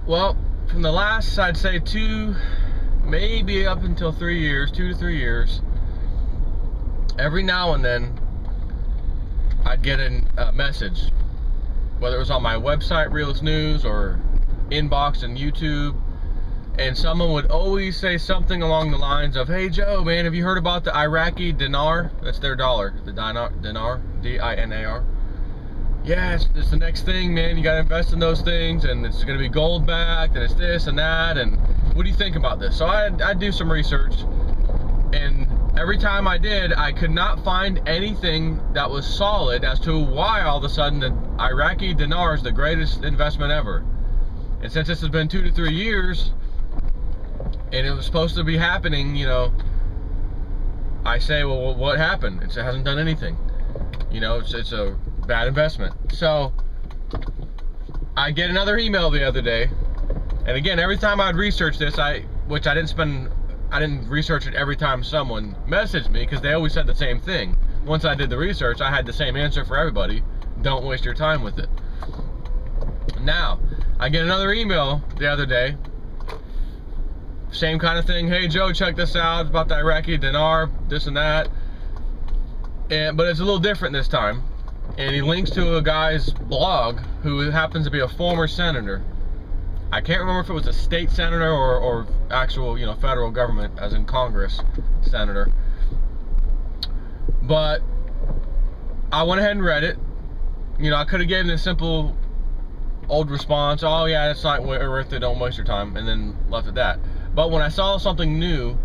Well, from the last, I'd say maybe up until 3 years, 2 to 3 years, every now and then I'd get a message, whether it was on my website, Realist News, or inbox and YouTube, and someone would always say something along the lines of, "Hey Joe, man, have you heard about the Iraqi dinar?" That's their dollar, the dinar, D-I-N-A-R. Yeah, it's the next thing, man. You gotta invest in those things, and it's gonna be gold backed, and it's this and that, and what do you think about this? So I'd do some research, and every time I did, I could not find anything that was solid as to why all of a sudden the Iraqi dinar is the greatest investment ever. And since this has been 2 to 3 years, and it was supposed to be happening, you know, I say, well, what happened? It hasn't done anything. You know, it's a bad investment. So I get another email the other day, and again, every time I'd research this, I didn't research it every time someone messaged me, because they always said the same thing. Once I did the research, I had the same answer for everybody: don't waste your time with it. Now I get another email the other day, same kind of thing. "Hey Joe, check this out, it's about the Iraqi dinar, this and that." But it's a little different this time, and he links to a guy's blog who happens to be a former senator. I can't remember if it was a state senator or actual, you know, federal government, as in Congress senator. But I went ahead and read it. You know, I could have given a simple old response: "Oh yeah, it's not worth it, don't waste your time," and then left at that. But when I saw something new,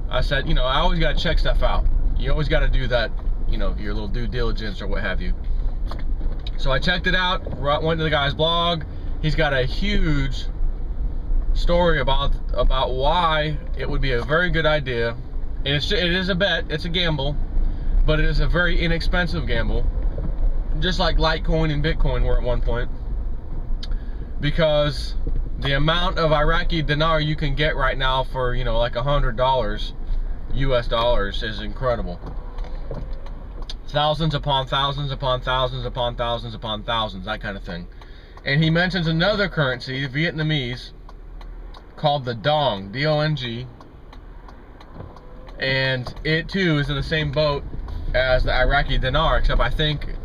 I said, you know, I always got to check stuff out. You always got to do that, you know, your little due diligence or what have you. So I checked it out, went to the guy's blog. He's got a huge story about why it would be a very good idea. And it is a bet, it's a gamble, but it is a very inexpensive gamble, just like Litecoin and Bitcoin were at one point, because the amount of Iraqi dinar you can get right now for, you know, like $100 US dollars is incredible. Thousands upon thousands upon thousands upon thousands upon thousands, that kind of thing. And he mentions another currency, Vietnamese, called the Dong, D-O-N-G, and it too is in the same boat as the Iraqi dinar, except I think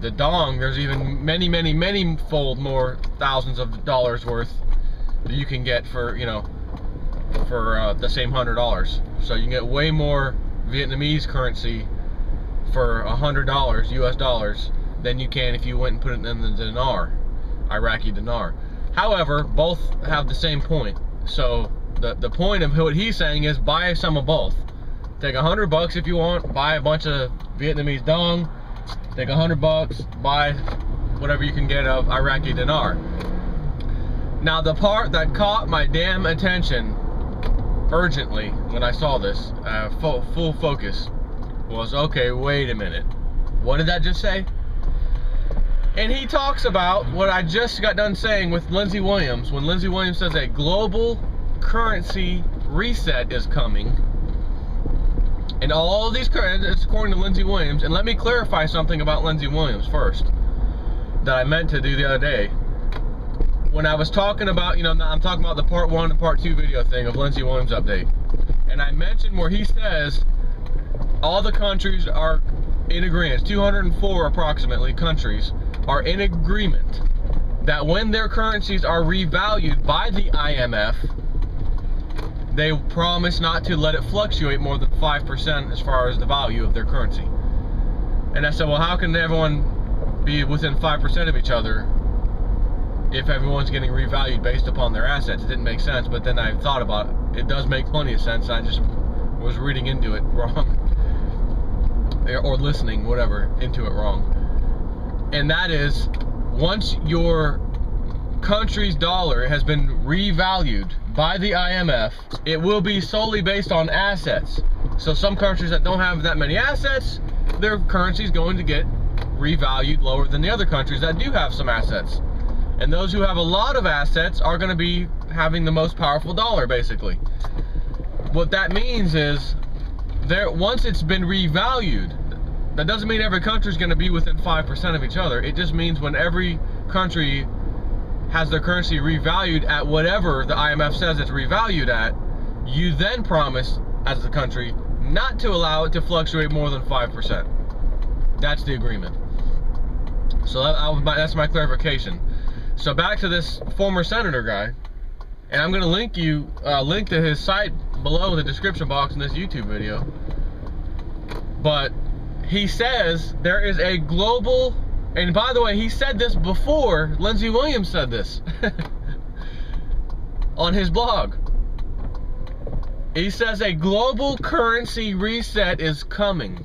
the Dong, there's even many fold more thousands of dollars worth that you can get for, you know, for the same $100. So you can get way more Vietnamese currency for $100 US dollars than you can if you went and put it in the dinar, Iraqi dinar. However, both have the same point. So the point of what he's saying is buy some of both. Take $100 if you want, buy a bunch of Vietnamese Dong. Take $100, buy whatever you can get of Iraqi dinar. Now the part that caught my damn attention urgently when I saw this, full focus, was, okay, wait a minute, what did that just say? And he talks about what I just got done saying with Lindsey Williams, when Lindsey Williams says a global currency reset is coming. And all of these currencies, it's according to Lindsey Williams. And let me clarify something about Lindsey Williams first that I meant to do the other day. When I was talking about, you know, I'm talking about the part 1 and part 2 video thing of Lindsey Williams update. And I mentioned where he says all the countries are in agreement, 204 approximately countries are in agreement that when their currencies are revalued by the IMF, they promise not to let it fluctuate more than 5% as far as the value of their currency. And I said, well, how can everyone be within 5% of each other if everyone's getting revalued based upon their assets? It didn't make sense, but then I thought about it. It does make plenty of sense. I just was reading into it wrong. Or listening, whatever, into it wrong. And that is, once your country's dollar has been revalued by the IMF, it will be solely based on assets. So some countries that don't have that many assets, their currency is going to get revalued lower than the other countries that do have some assets. And those who have a lot of assets are going to be having the most powerful dollar, basically. What that means is, once it's been revalued, that doesn't mean every country is going to be within 5% of each other. It just means when every country has their currency revalued at whatever the IMF says it's revalued at, you then promise as a country not to allow it to fluctuate more than 5%. That's the agreement. So that's my clarification. So back to this former senator guy, and I'm going to link to his site below in the description box in this YouTube video. But he says there is a global, and by the way, he said this before Lindsey Williams said this on his blog. He says a global currency reset is coming.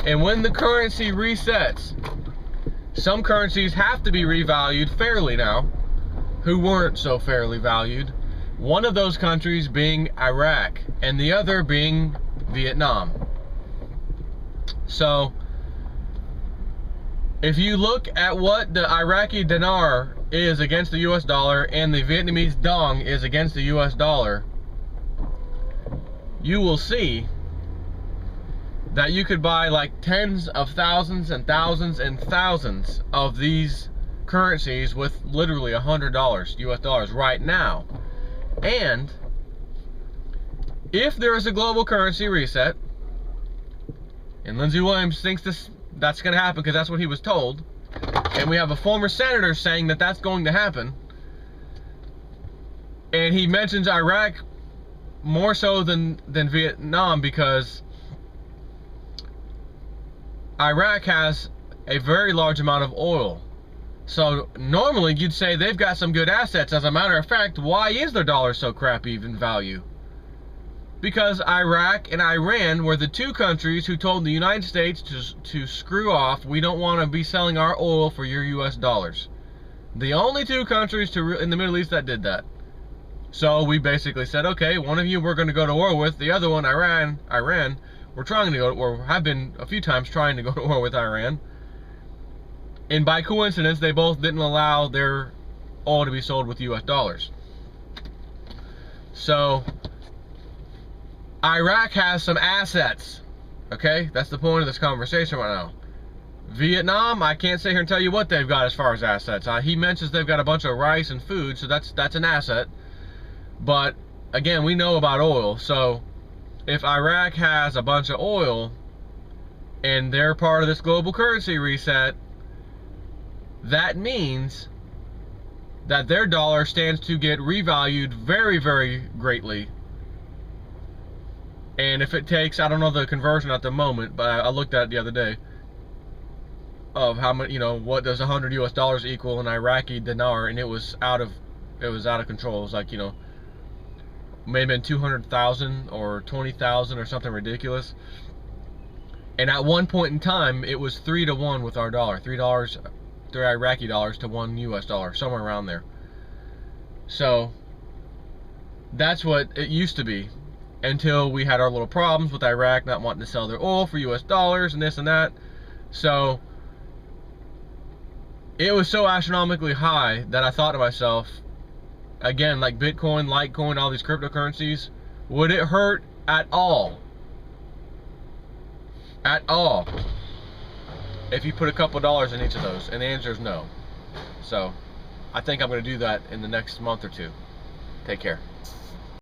And when the currency resets, some currencies have to be revalued fairly now, who weren't so fairly valued. One of those countries being Iraq, and the other being Vietnam. So, if you look at what the Iraqi dinar is against the US dollar and the Vietnamese dong is against the US dollar, you will see that you could buy like tens of thousands and thousands and thousands of these currencies with literally $100 US dollars right now. And if there is a global currency reset, and Lindsey Williams thinks that's going to happen because that's what he was told, and we have a former senator saying that that's going to happen, and he mentions Iraq more so than Vietnam because Iraq has a very large amount of oil. So normally you'd say they've got some good assets. As a matter of fact, why is their dollar so crappy in value? Because Iraq and Iran were the two countries who told the United States to screw off. We don't want to be selling our oil for your US dollars. The only two countries in the Middle East that did that. So we basically said, okay, one of you we're going to go to war with, the other one, Iran, we're trying to go, or have been a few times trying to go to war with Iran. And by coincidence, they both didn't allow their oil to be sold with US dollars. So Iraq has some assets, okay? That's the point of this conversation right now. Vietnam, I can't sit here and tell you what they've got as far as assets. He mentions they've got a bunch of rice and food, so that's an asset. But again, we know about oil. So if Iraq has a bunch of oil and they're part of this global currency reset, that means that their dollar stands to get revalued very, very greatly. And if it takes, I don't know the conversion at the moment, but I looked at it the other day, of how much, what does 100 US dollars equal in Iraqi dinar, and it was out of control. It was like, may have been 200,000 or 20,000 or something ridiculous. And at one point in time, it was 3 to 1 with our dollar. $3, 3 Iraqi dollars to 1 US dollar, somewhere around there. So that's what it used to be, until we had our little problems with Iraq not wanting to sell their oil for US dollars and this and that. So it was so astronomically high that I thought to myself, again, like Bitcoin, Litecoin, all these cryptocurrencies, would it hurt at all? At all? If you put a couple dollars in each of those? And the answer is no. So I think I'm going to do that in the next month or two. Take care.